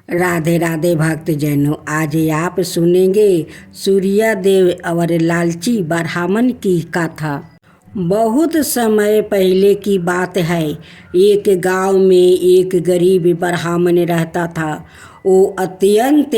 राधे राधे भक्तजनों, आज आप सुनेंगे सूर्यदेव और लालची ब्राह्मण की कथा। बहुत समय पहले की बात है। एक गांव में एक गरीब ब्राह्मण रहता था। वो अत्यंत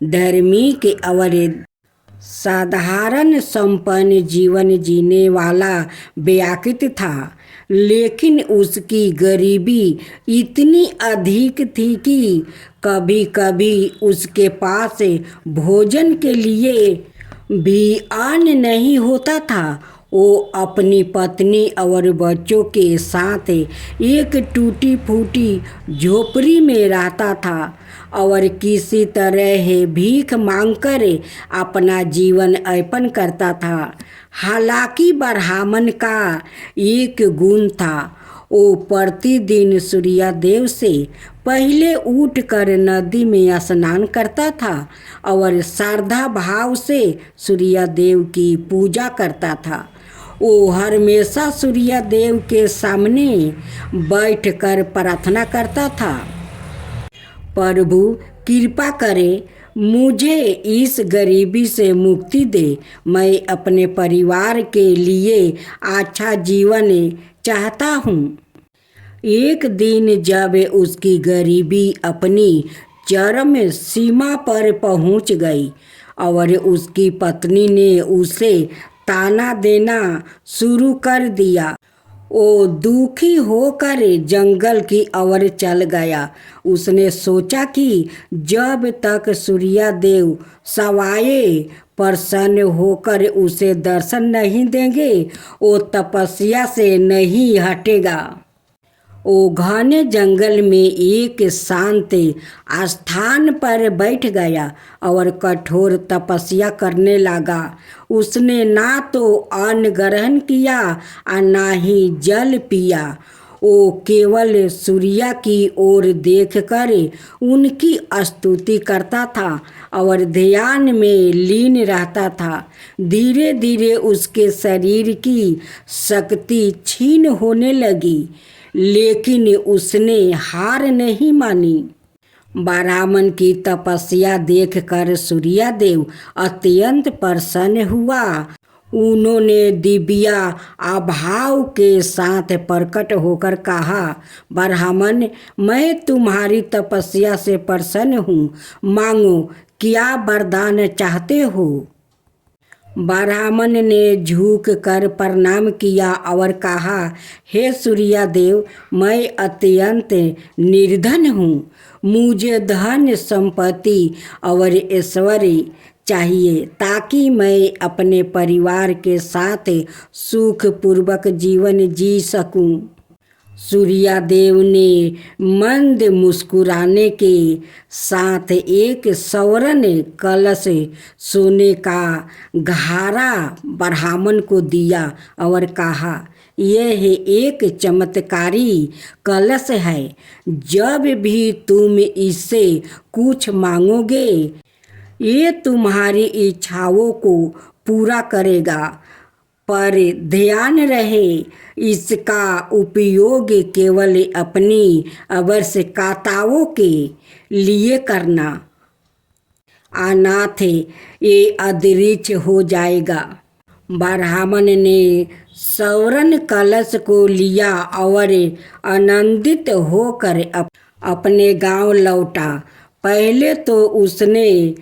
धार्मिक और साधारण संपन्न जीवन जीने वाला व्यक्ति था, लेकिन उसकी गरीबी इतनी अधिक थी कि कभी कभी उसके पास भोजन के लिए भी अन्न नहीं होता था। वो अपनी पत्नी और बच्चों के साथ एक टूटी फूटी झोपड़ी में रहता था और किसी तरह भीख मांगकर अपना जीवन यापन करता था। हालांकि ब्राह्मण का एक गुण था, वो प्रतिदिन सूर्यदेव से पहले उठकर नदी में स्नान करता था और श्रद्धा भाव से सूर्यदेव की पूजा करता था। वो हमेशा सूर्यदेव के सामने बैठकर प्रार्थना करता था, प्रभु कृपा करे, मुझे इस गरीबी से मुक्ति दे। मैं अपने परिवार के लिए अच्छा जीवन चाहता हूँ। एक दिन जब उसकी गरीबी अपनी चरम सीमा पर पहुँच गई और उसकी पत्नी ने उसे ताना देना शुरू कर दिया, वो दुखी होकर जंगल की ओर चल गया। उसने सोचा कि जब तक सूर्यदेव सवाए प्रसन्न होकर उसे दर्शन नहीं देंगे, वो तपस्या से नहीं हटेगा। वो घने जंगल में एक शांत स्थान पर बैठ गया और कठोर तपस्या करने लगा। उसने ना तो अन्न ग्रहण किया और ना ही जल पिया। वो केवल सूर्य की ओर देखकर उनकी स्तुति करता था और ध्यान में लीन रहता था। धीरे धीरे उसके शरीर की शक्ति क्षीण होने लगी, लेकिन उसने हार नहीं मानी। ब्राह्मण की तपस्या देखकर सूर्यदेव अत्यंत प्रसन्न हुआ। उन्होंने दिव्य आभाव के साथ प्रकट होकर कहा, ब्राह्मण, मैं तुम्हारी तपस्या से प्रसन्न हूँ। मांगो, क्या वरदान चाहते हो? ब्राह्मण ने झुक कर प्रणाम किया और कहा, हे सूर्यदेव, मैं अत्यंत निर्धन हूँ। मुझे धन संपत्ति और ऐश्वर्य चाहिए ताकि मैं अपने परिवार के साथ सुखपूर्वक जीवन जी सकूं। सूर्यदेव ने मंद मुस्कुराने के साथ एक स्वर्ण कलश सोने का घड़ा ब्राह्मण को दिया और कहा, यह एक चमत्कारी कलश है। जब भी तुम इससे कुछ मांगोगे, ये तुम्हारी इच्छाओं को पूरा करेगा, पर ध्यान रहे, इसका उपयोग केवल अपनी आवश्यकताओं के लिए करना, अन्यथा ये अदृश्य हो जाएगा। ब्राह्मण ने स्वर्ण कलश को लिया और आनंदित होकर अपने गांव लौटा। पहले तो उसने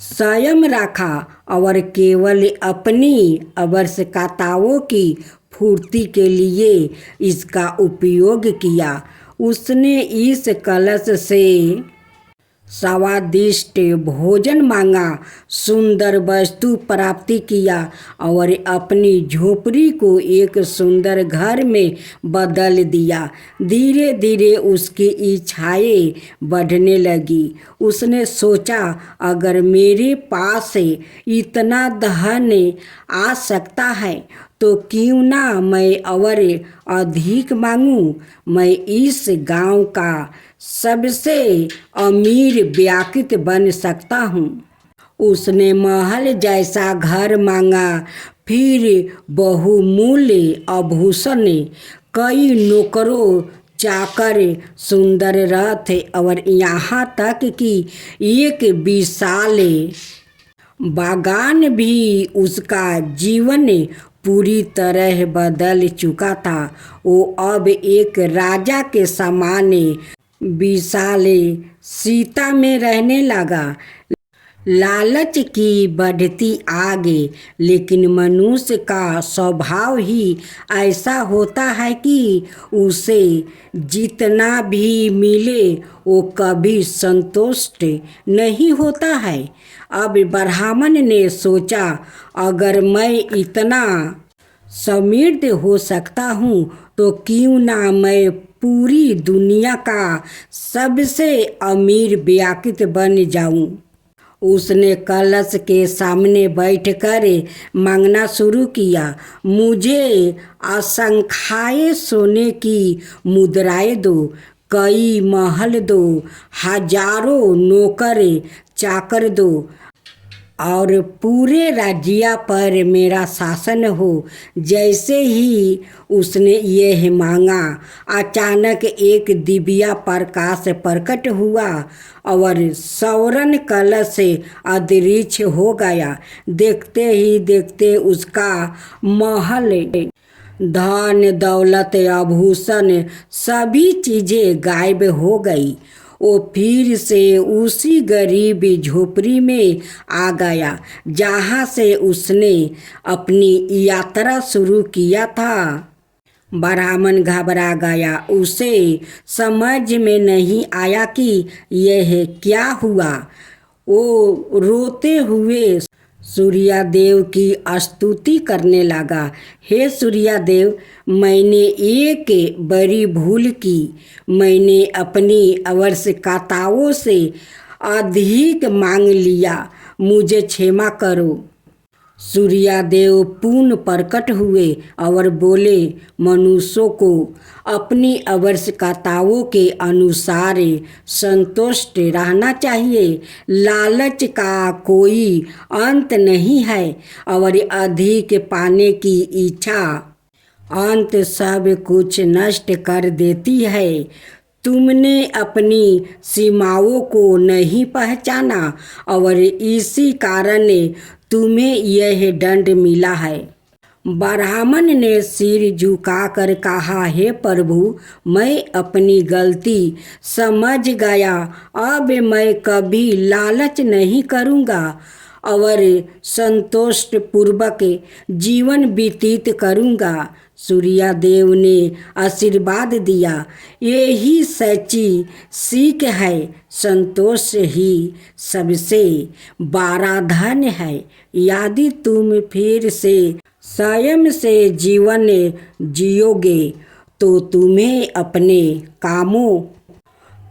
संयम रखा और केवल अपनी आवश्यकताओं की पूर्ति के लिए इसका उपयोग किया। उसने इस कलश से स्वादिष्ट भोजन मांगा, सुंदर वस्तु प्राप्त किया और अपनी झोपड़ी को एक सुंदर घर में बदल दिया। धीरे धीरे उसकी इच्छाएं बढ़ने लगी। उसने सोचा, अगर मेरे पास इतना धन आ सकता है तो क्यों ना मैं और अधिक मांगूं। मैं इस गांव का सबसे अमीर व्यक्ति बन सकता हूँ। उसने महल जैसा घर मांगा, फिर बहुमूल्य आभूषण, कई नौकरों चाकर सुंदर रथ और यहाँ तक कि एक विशाल बागान भी उसका जीवन पूरी तरह बदल चुका था। वो अब एक राजा के समान विशाल सीता में रहने लगा। लालच की बढ़ती आग, लेकिन मनुष्य का स्वभाव ही ऐसा होता है कि उसे जितना भी मिले वो कभी संतुष्ट नहीं होता है। अब ब्राह्मण ने सोचा, अगर मैं इतना समृद्ध हो सकता हूँ तो क्यों ना मैं पूरी दुनिया का सबसे अमीर व्यक्ति बन जाऊं। उसने कलश के सामने बैठकर मांगना शुरू किया, मुझे असंख्य सोने की मुद्राएं दो, कई महल दो, हजारों नौकर चाकर दो और पूरे राज्य पर मेरा शासन हो। जैसे ही उसने यह मांगा, अचानक एक दिव्य प्रकाश प्रकट हुआ और स्वर्ण कलश अदृश्य हो गया। देखते ही देखते उसका महल, धन दौलत, आभूषण, सभी चीजें गायब हो गई। वो फिर से उसी गरीब झोपड़ी में आ गया जहाँ से उसने अपनी यात्रा शुरू किया था। ब्राह्मण घबरा गया। उसे समझ में नहीं आया कि यह क्या हुआ। वो रोते हुए सूर्यदेव की स्तुति करने लगा, हे सूर्यदेव, मैंने एक बड़ी भूल की। मैंने अपनी आवश्यकताओं से अधिक मांग लिया, मुझे क्षमा करो। सूर्यदेव पुनः प्रकट हुए और बोले, मनुष्यों को अपनी आवश्यकताओं के अनुसार संतुष्ट रहना चाहिए। लालच का कोई अंत नहीं है और अधिक पाने की इच्छा अंत सब कुछ नष्ट कर देती है। तुमने अपनी सीमाओं को नहीं पहचाना और इसी कारण तुम्हें यह दंड मिला है। ब्राह्मण ने सिर झुकाकर कहा, हे प्रभु, मैं अपनी गलती समझ गया। अब मैं कभी लालच नहीं करूँगा और संतोष पूर्वक जीवन व्यतीत करूँगा। सूर्यदेव ने आशीर्वाद दिया, यही सच्ची सीख है। संतोष ही सबसे बड़ा धन है। यदि तुम फिर से स्वयं से जीवन जियोगे तो तुम्हें अपने कामों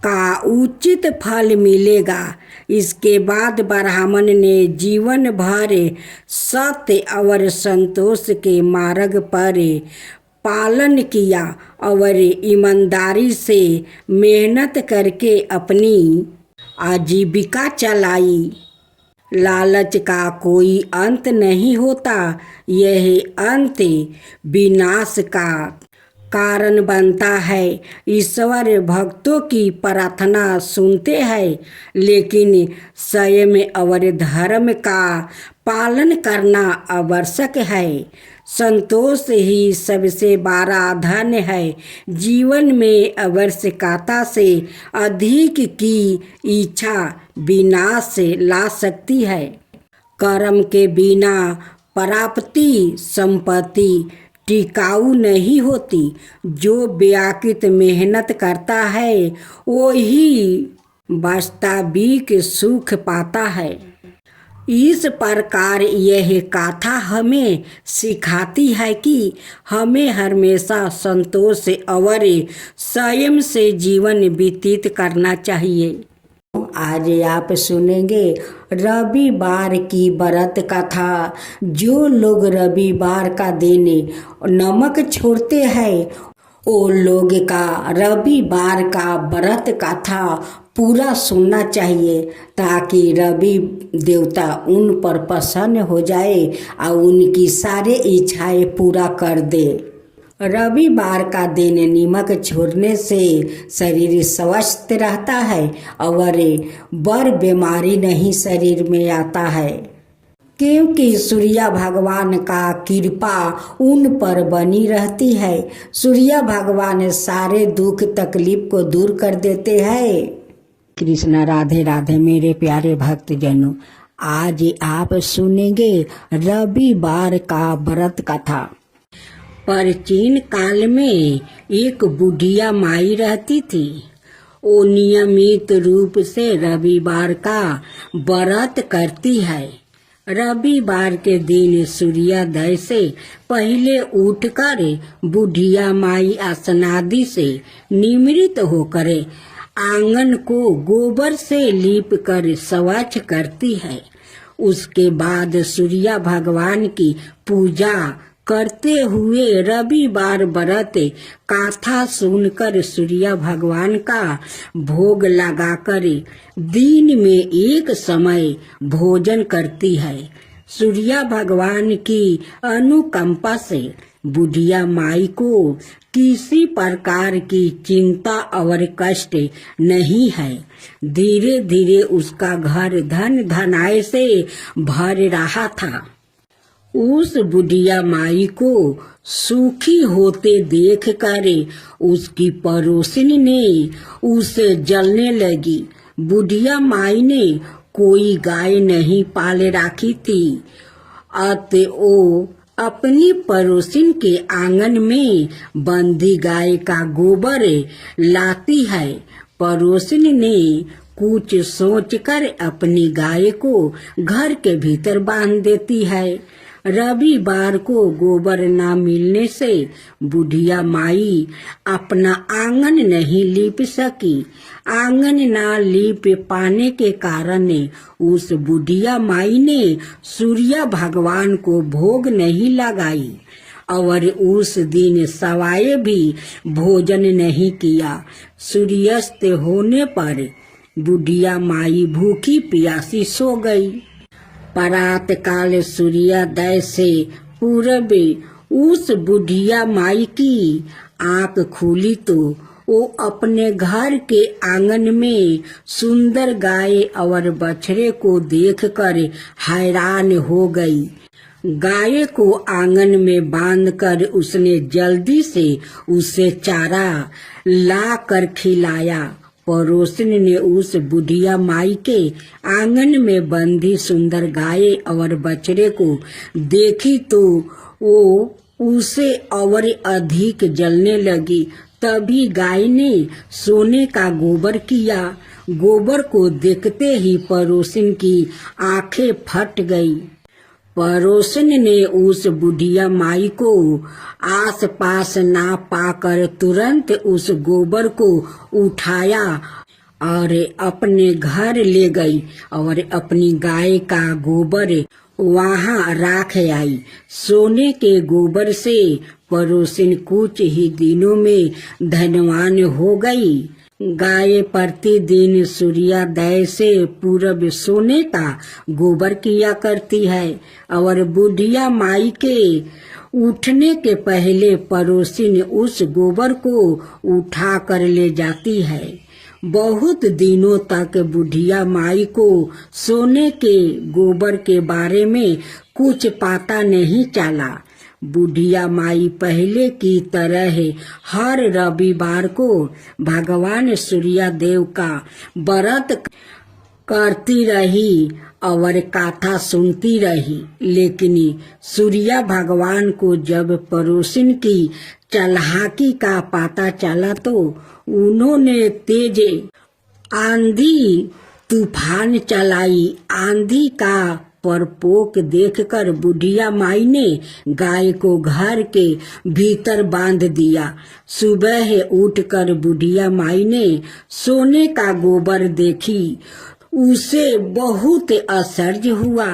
का उचित फल मिलेगा। इसके बाद ब्राह्मण ने जीवन भर सत्य और संतोष के मार्ग पर पालन किया और ईमानदारी से मेहनत करके अपनी आजीविका चलाई। लालच का कोई अंत नहीं होता, यह अंत विनाश का कारण बनता है। ईश्वर भक्तों की प्रार्थना सुनते हैं, लेकिन संयम और धर्म का पालन करना आवश्यक है। संतोष ही सबसे बड़ा धन है। जीवन में आवश्यकता से अधिक की इच्छा विनाश ला सकती है। कर्म के बिना प्राप्ति संपत्ति टिकाऊ नहीं होती। जो व्यक्ति मेहनत करता है वो ही वास्तविक सुख पाता है। इस प्रकार यह गाथा हमें सिखाती है कि हमें हमेशा संतोष और संयम से जीवन व्यतीत करना चाहिए। आज आप सुनेंगे रविवार की व्रत कथा। जो लोग रविवार का दिन नमक छोड़ते हैं वो लोग का रविवार का व्रत कथा पूरा सुनना चाहिए, ताकि रवि देवता उन पर प्रसन्न हो जाए और उनकी सारे इच्छाएं पूरा कर दे। रविवार का दिन नमक छोड़ने से शरीर स्वस्थ रहता है और बर बीमारी नहीं शरीर में आता है, क्योंकि सूर्य भगवान का कृपा उन पर बनी रहती है। सूर्य भगवान सारे दुख तकलीफ को दूर कर देते हैं। कृष्णा राधे राधे। मेरे प्यारे भक्तजनों, आज आप सुनेंगे रविवार का व्रत कथा। प्राचीन काल में एक बुढ़िया माई रहती थी। वो नियमित रूप से रविवार का व्रत करती है। रविवार के दिन सूर्योदय से पहले उठकर बुढ़िया माई स्नादि से निवृत्त होकर आंगन को गोबर से लीप कर स्वच्छ करती है। उसके बाद सूर्य भगवान की पूजा करते हुए रविवार व्रत कथा सुनकर सूर्य भगवान का भोग लगाकर दिन में एक समय भोजन करती है। सूर्य भगवान की अनुकंपा से बुढ़िया माई को किसी प्रकार की चिंता और कष्ट नहीं है। धीरे धीरे उसका घर धन धनाय से भर रहा था। उस बुढ़िया माई को सुखी होते देखकर उसकी पड़ोसिन ने उसे जलने लगी। बुढ़िया माई ने कोई गाय नहीं पाल रखी थी, अतः वो अपनी पड़ोसिन के आंगन में बंधी गाय का गोबर लाती है। पड़ोसिन ने कुछ सोचकर अपनी गाय को घर के भीतर बांध देती है। रविवार को गोबर न मिलने से बुढ़िया माई अपना आंगन नहीं लीप सकी। आंगन न लीप पाने के कारण उस बुढ़िया माई ने सूर्य भगवान को भोग नहीं लगाई और उस दिन सवाए भी भोजन नहीं किया। सूर्यास्त होने पर बुढ़िया माई भूखी प्यासी सो गई। प्रात काल सूर्योदय से पूर्व उस बुढ़िया माई की आंख खुली तो वो अपने घर के आंगन में सुंदर गाय और बछड़े को देखकर हैरान हो गई। गाय को आंगन में बांधकर उसने जल्दी से उसे चारा ला कर खिलाया। पड़ोसिन ने उस बुढ़िया माई के आंगन में बंधी सुंदर गाय और बछड़े को देखी तो वो उसे और अधिक जलने लगी। तभी गाय ने सोने का गोबर किया। गोबर को देखते ही पड़ोसिन की आंखें फट गई। पड़ोसिन ने उस बुढ़िया माई को आस पास ना पाकर तुरंत उस गोबर को उठाया और अपने घर ले गई और अपनी गाय का गोबर वहां राख आई। सोने के गोबर से पड़ोसिन कुछ ही दिनों में धनवान हो गई। गाय प्रतिदिन सूर्योदय से पूर्व सोने का गोबर किया करती है और बुढ़िया माई के उठने के पहले पड़ोसिन उस गोबर को उठा कर ले जाती है। बहुत दिनों तक बुढ़िया माई को सोने के गोबर के बारे में कुछ पता नहीं चला। बुढ़िया माई पहले की तरह हर रविवार को भगवान सूर्यदेव का व्रत करती रही और कथा सुनती रही। लेकिन सूर्य भगवान को जब पड़ोसिन की चालाकी का पता चला तो उन्होंने तेज आंधी तूफान चलाई। आंधी का परपोक देखकर बुढ़िया माई ने गाय को घर के भीतर बांध दिया। सुबह उठकर बुढ़िया माई ने सोने का गोबर देखी। उसे बहुत आश्चर्य हुआ।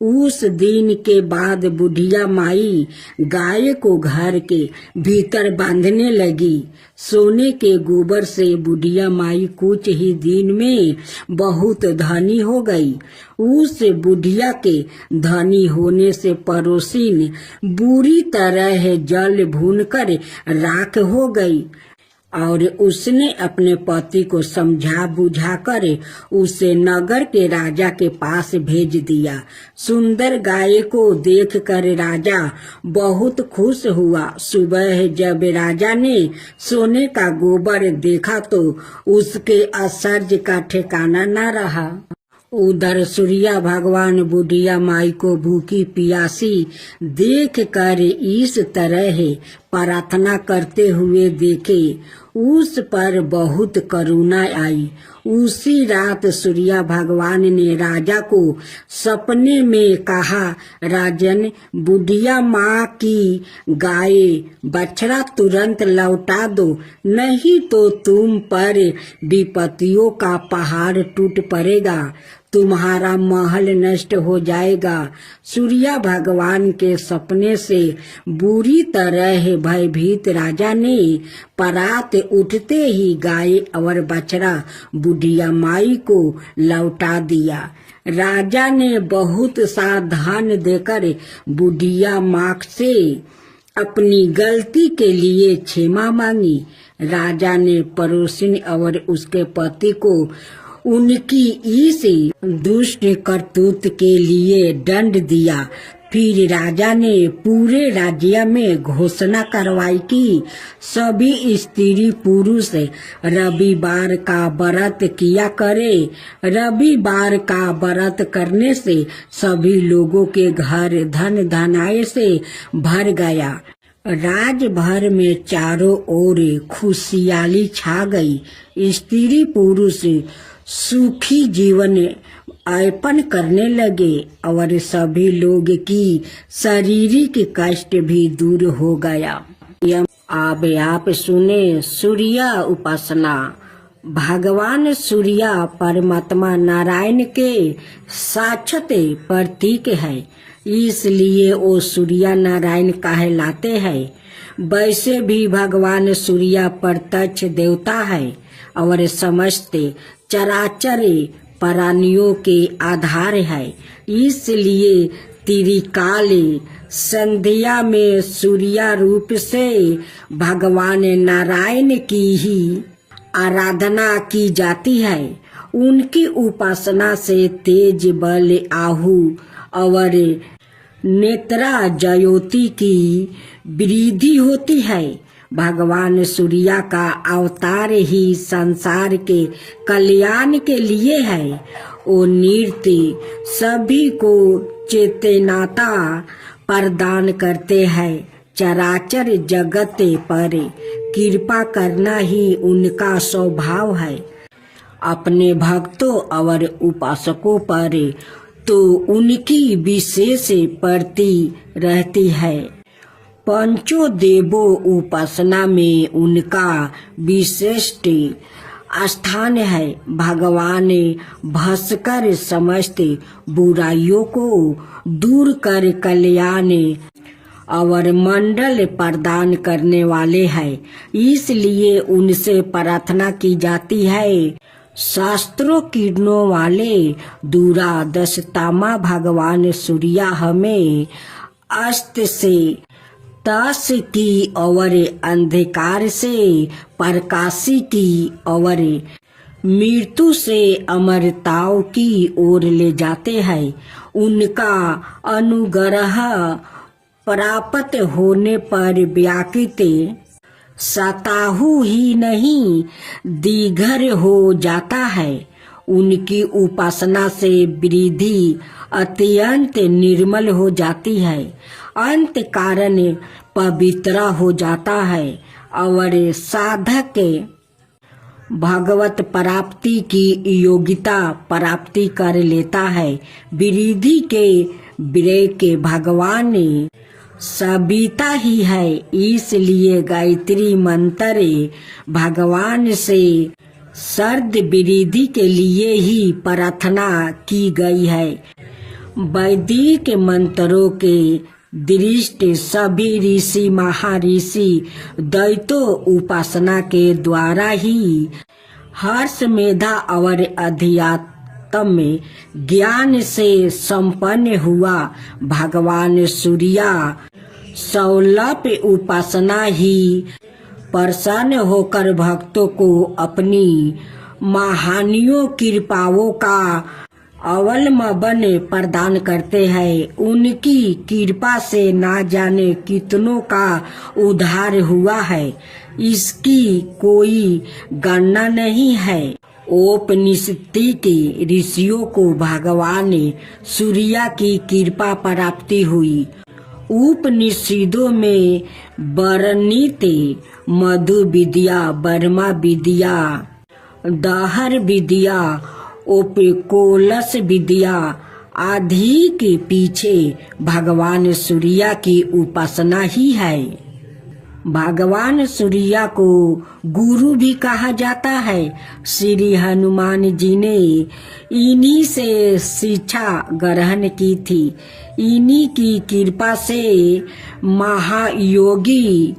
उस दिन के बाद बुढ़िया माई गाय को घर के भीतर बांधने लगी। सोने के गोबर से बुढ़िया माई कुछ ही दिन में बहुत धनी हो गई। उस बुढ़िया के धनी होने से पड़ोसिन बुरी तरह जल भूनकर राख हो गई और उसने अपने पति को समझा बुझाकर उसे नगर के राजा के पास भेज दिया। सुंदर गाय को देखकर राजा बहुत खुश हुआ। सुबह जब राजा ने सोने का गोबर देखा तो उसके आश्चर्य का ठिकाना न रहा। उधर सूर्या भगवान बुढ़िया माई को भूखी प्यासी देख कर इस तरह प्रार्थना करते हुए देखे, उस पर बहुत करुणा आई। उसी रात सूर्या भगवान ने राजा को सपने में कहा, राजन, बुढ़िया माँ की गाय बछड़ा तुरंत लौटा दो, नहीं तो तुम पर विपत्तियों का पहाड़ टूट पड़ेगा, तुम्हारा महल नष्ट हो जाएगा। सूर्या भगवान के सपने से बुरी तरह भयभीत राजा ने परात उठते ही गाय और बछड़ा बुढ़िया माई को लौटा दिया। राजा ने बहुत सा धन देकर बुढ़िया माँ से अपनी गलती के लिए क्षमा मांगी। राजा ने पड़ोसिन और उसके पति को उनकी इस दुष्ट करतूत के लिए दंड दिया। फिर राजा ने पूरे राज्य में घोषणा करवाई कि सभी स्त्री पुरुष रविवार का व्रत किया करे। रविवार का व्रत करने से सभी लोगों के घर धन धनाय से भर गया। राज भर में चारों ओर खुशहाली छा गई। स्त्री पुरुष सुखी जीवन यापन करने लगे और सभी लोग की शारीरिक कष्ट भी दूर हो गया। अब आप सुने सूर्य उपासना। भगवान सूर्य परमात्मा नारायण के साक्षात प्रतीक है, इसलिए वो सूर्य नारायण कहलाते हैं। वैसे भी भगवान सूर्य प्रत्यक्ष देवता है और समस्त चराचर प्राणियों के आधार है। इसलिए त्रिकाल संध्या में सूर्य रूप से भगवान नारायण की ही आराधना की जाती है। उनकी उपासना से तेज बल आहु और नेत्रा ज्योति की वृद्धि होती है। भगवान सूर्य का अवतार ही संसार के कल्याण के लिए है। वो नृत्य सभी को चेतनता प्रदान करते हैं। चराचर जगत पर कृपा करना ही उनका स्वभाव है। अपने भक्तों और उपासकों पर तो उनकी विशेष प्रति रहती है। पंचों देवों उपासना में उनका विशिष्ट स्थान है। भगवान भास्कर समस्त बुराइयों को दूर कर कल्याण और मंडल प्रदान करने वाले हैं, इसलिए उनसे प्रार्थना की जाती है। शास्त्रों किरणों वाले दूरादशतामा भगवान सूर्य हमें अस्त से तस की और अंधकार से प्रकाशी की और मृत्यु से अमरताओं की ओर ले जाते हैं। उनका अनुग्रह प्राप्त होने पर व्याकृत सताहु ही नहीं दीघर हो जाता है। उनकी उपासना से वृद्धि अत्यंत निर्मल हो जाती है, अंत कारण पवित्र हो जाता है और साधक भगवत प्राप्ति की योग्यता प्राप्ति कर लेता है। वृद्धि के ब्रेक भगवान सविता ही है, इसलिए गायत्री मंत्र भगवान से सर्द वृद्धि के लिए ही प्रार्थना की गई है। वैदिक मंत्रों के दृष्टि सभी ऋषि महर्षि दैत्यों उपासना के द्वारा ही हर्ष मेधा और अध्यात्म ज्ञान से संपन्न हुआ। भगवान सूर्या सौलभ उपासना ही प्रसन्न होकर भक्तों को अपनी महानियों कृपाओं का अवलंबन प्रदान करते हैं। उनकी कृपा से ना जाने कितनों का उद्धार हुआ है, इसकी कोई गणना नहीं है। उपनिषद के ऋषियों को भगवान सूर्य की कृपा प्राप्ति हुई। उपनिषदों में वर्णित मधु विद्या, ब्रह्मा विद्या, दहर विद्या, ओपिकोलस विद्या आदि के पीछे भगवान सूर्य की उपासना ही है। भगवान सूर्य को गुरु भी कहा जाता है। श्री हनुमान जी ने इन्हीं से शिक्षा ग्रहण की थी। इन्हीं की कृपा से महायोगी